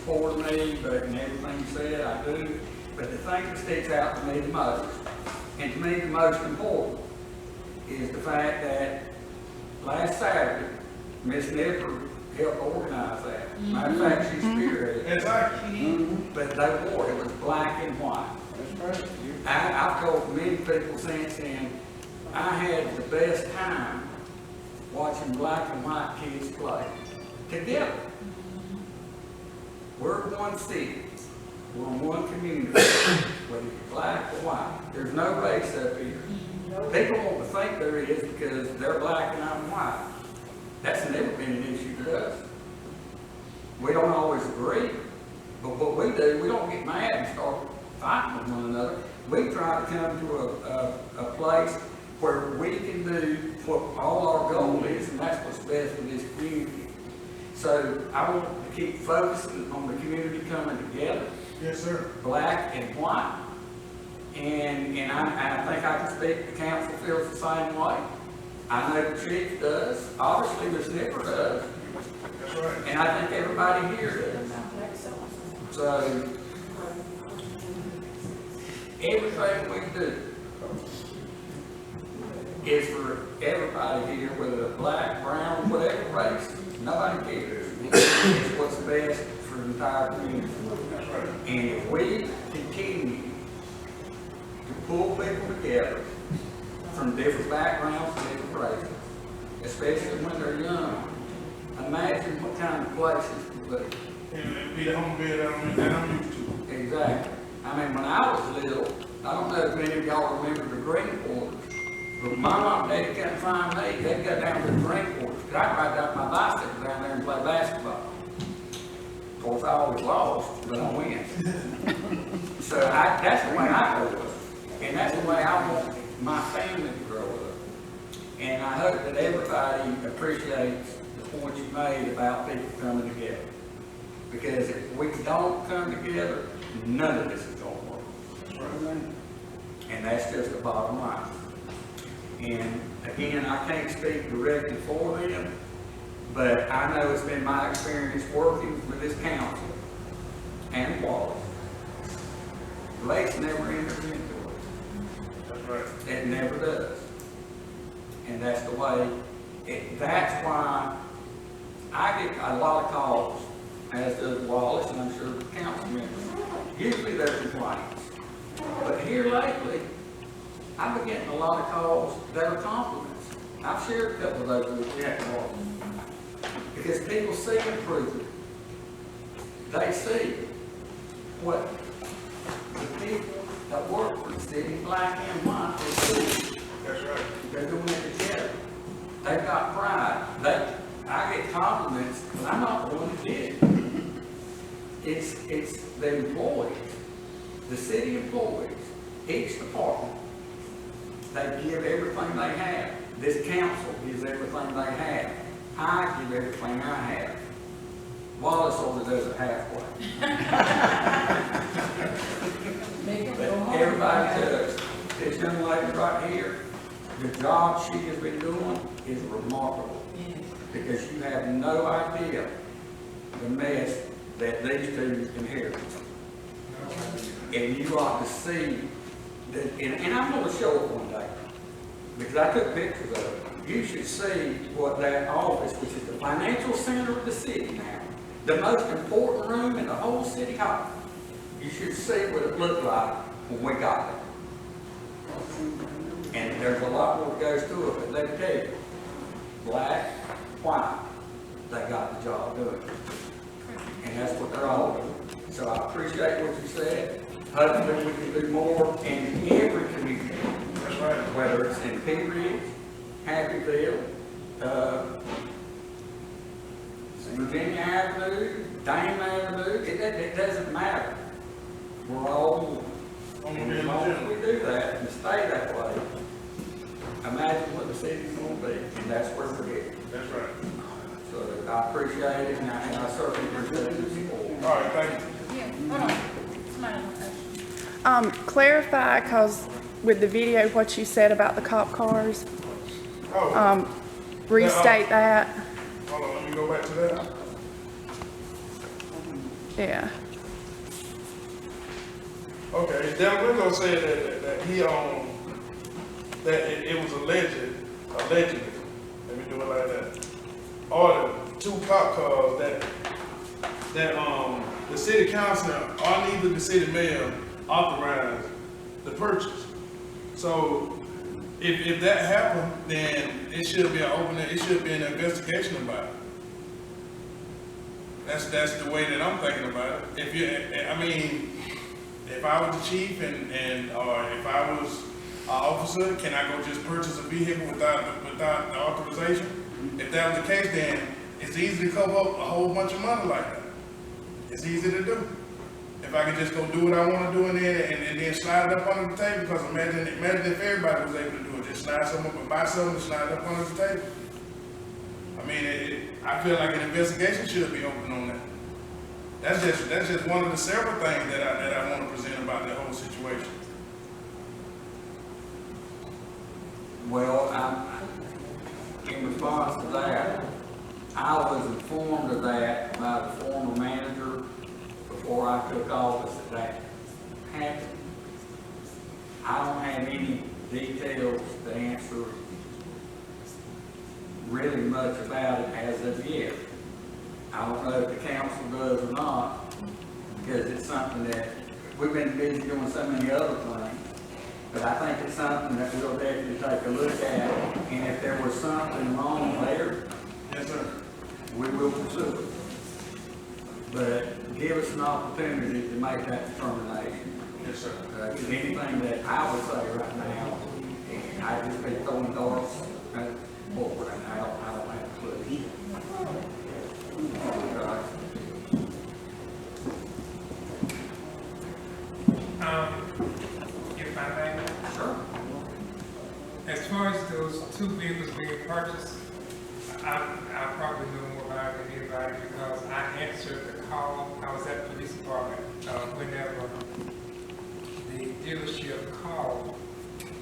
support me, but in everything you said, I do. But the thing that sticks out to me the most, and to me the most important, is the fact that last Saturday, Miss Nipper helped organize that. Matter of fact, she spearheaded it. Exactly. But they wore it was black and white. That's right. I've told many people since then, I had the best time watching black and white kids play together. We're one city, we're one community, whether you're black or white. There's no race up here. People want to think there is because they're black and I'm white. That's never been an issue to us. We don't always agree, but what we do, we don't get mad and start fighting with one another. We try to come to a place where we can do what all our goal is, and that's what's best for this community. So I want to keep focusing on the community coming together. Yes, sir. Black and white. And I think I can speak, the council feels the same way. I know the chief does, obviously the snipper does, That's right. and I think everybody here does. So, everything we do is for everybody here, whether they're black, brown, whatever race, nobody cares. It's what's best for the entire community. That's right. And if we continue to pull people together from different backgrounds, different races, especially when they're young, imagine what kind of places to be. And be the home bed that I'm used to. Exactly. I mean, when I was little, I don't know if many of y'all remember the green quarters, but my mom and dad couldn't find me, they'd go down to the green quarters, because I'd ride out my bicycle down there and play basketball. Of course, I always lost, but I win. So that's the way I grew up, and that's the way I want my family to grow up. And I hope that everybody appreciates the point you made about people coming together. Because if we don't come together, none of this is going to work. That's right. And that's just the bottom line. And again, I can't speak directly for them, but I know it's been my experience working with this council and Wallace. Race never enters into it. That's right. It never does. And that's the way, that's why I get a lot of calls, as does Wallace, and I'm sure the council members. Usually they're complaints. But here lately, I've been getting a lot of calls that are compliments. I've shared a couple of those with you. Because people see improvement. They see what the people that work for the city, black and white, they see. That's right. They're doing it together. They've got pride. I get compliments, but I'm not the one that did it. It's the employees, the city employees, each department. They give everything they have. This council gives everything they have. I give everything I have. Wallace only does it halfway. But everybody does. This young lady right here, the job she has been doing is remarkable. Because you have no idea the mess that these two inherited. And you ought to see that, and I'm going to show it one day, because I took pictures of it. You should see what that office, which is the financial center of the city now, the most important room in the whole city hall. You should see what it looked like when we got there. And there's a lot more that goes to it, but they tell you, black, white, they got the job done. And that's what they're all doing. So I appreciate what you said. Hopefully we can do more in every community. That's right. Whether it's in Pea Ridge, Happyville, Virginia Avenue, Dame Avenue, it doesn't matter. We're all one. And as long as we do that and stay that way, imagine what the city's gonna be, and that's where we're headed. That's right. So I appreciate it, and I certainly appreciate the support. All right, thank you. Yeah, hold on. Somebody has a question. Clarify, because with the video, what you said about the cop cars, Oh, restate that. hold on, let me go back to that. Yeah. Okay, Delaware said that he, that it was allegedly, let me do it like that, ordered 2 cop cars that the city council or neither the city mayor authorized the purchase. So if that happened, then it should be an investigation about it. That's the way that I'm thinking about it. If I was the chief or if I was an officer, can I go just purchase a vehicle without the authorization? If that was the case, then it's easy to cover up a whole bunch of money like that. It's easy to do. If I could just go do what I want to do in there and then slide it up under the table, because imagine if everybody was able to do it, just slide something up and buy something and slide it up under the table. I feel like an investigation should be open on that. That's just one of the several things that I want to present about the whole situation. Well, in response to that, I was informed of that by the former manager before I took office that happened. I don't have any details to answer really much about it as of yet. I don't know if the council does or not, because it's something that we've been busy doing so many other things. But I think it's something that we'll definitely take a look at, and if there was something wrong there, Yes, sir. we will pursue it. But give us an opportunity to make that determination. Yes, sir. Because anything that I would say right now, I just be throwing darts forward, and I don't have a clue. If I may, Sure. as far as those 2 vehicles being purchased, I probably know more about it than anybody because I answered the call. I was at the police department whenever the dealership called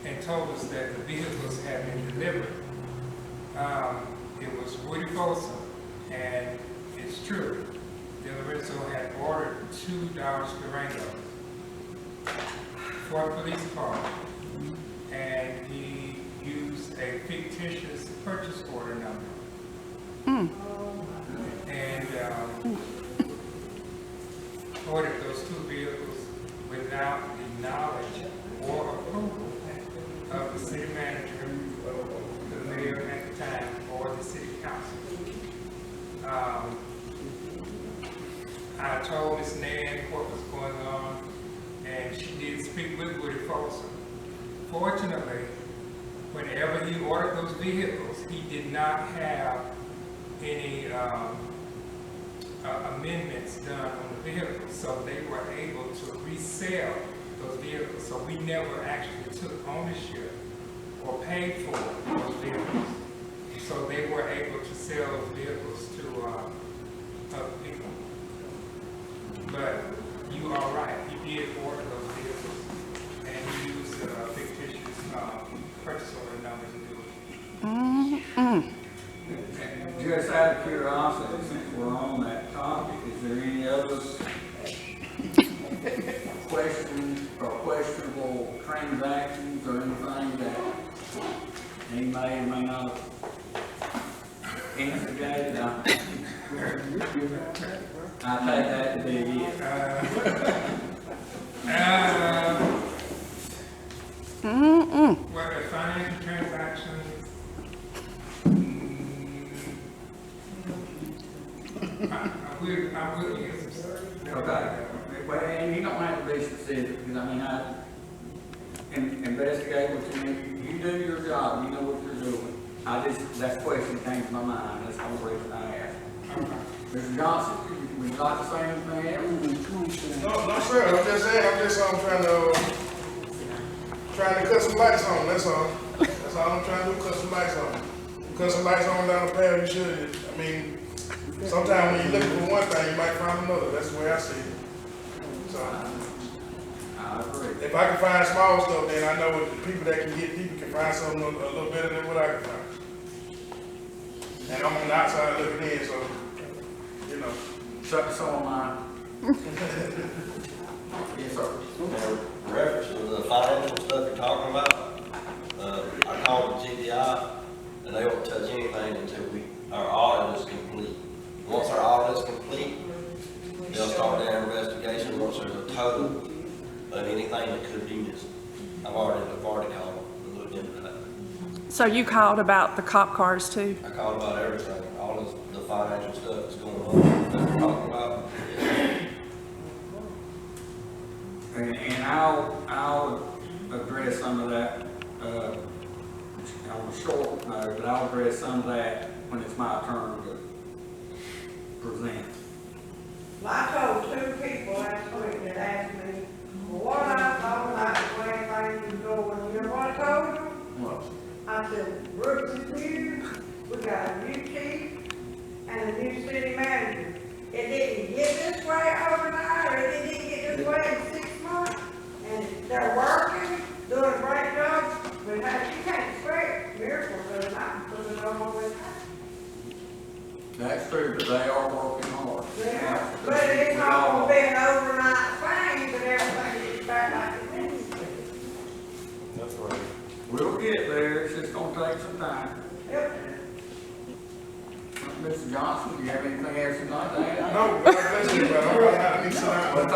and told us that the vehicles had been delivered. It was Woody Folsom, and it's true. De Lorenzo had ordered 2 Dodge Durangos for the police department, and he used a fictitious purchase order number. And ordered those 2 vehicles without the knowledge or approval of the city manager, the mayor at the time, or the city council. I told Ms. Nan what was going on, and she did speak with Woody Folsom. Fortunately, whenever he ordered those vehicles, he did not have any amendments done on the vehicles, so they were able to resell those vehicles. So we never actually took ownership or paid for those vehicles. So they were able to sell those vehicles to other people. But you are right, he did order those vehicles, and he used fictitious purchase order number to do it. Just out of curiosity, since we're on that topic, is there any other questions or questionable transactions or anything that he may or may not have instigated? I take that to be it. Well, the financial transactions, I will use them. Okay, well, and you don't have to be specific, because I investigate what you need, you do your job, you know what you're doing. That question came to my mind, that's the only reason I asked. Mr. Johnson, would you like to say anything else? No, sir. I'm just saying. Trying to cut some lights on. That's all. That's all I'm trying to do. Cut some lights on. Cut some lights on down the path. You should. Sometimes when you're looking for one thing, you might find another. That's the way I see it. So, I agree. if I can find small stuff, then I know the people can find something a little better than what I can find. And I'm on the outside looking in, so you know. So am I. Yes, sir. In reference to the financial stuff you're talking about, I called the GDI, and they won't touch anything until our audit is complete. Once our audit is complete, they'll start their investigation once there's a total of anything that could be missing. I've already called and looked into that. So you called about the cop cars too? I called about everything, all of the financial stuff that's going on, that we're talking about. And I'll address some of that, on a short note, but I'll address some of that when it's my turn to present. Well, I told two people last week that asked me, well, what I thought about the way things are going. You know what I told them? What? I said, Brooks is here, we got a new chief and a new city manager. It didn't get this way overnight, or it didn't get this way in 6 months. And they're working, doing a great job, but you can't expect miracles overnight, because it don't always happen. That's true, but they are working hard. Yeah, but it's not gonna be an overnight thing, but everything gets back like it needs to. That's right. We'll get there, it's just gonna take some time. Yep. Mr. Johnson, do you have anything else you'd like to add? No, God bless you, but I'm gonna have to be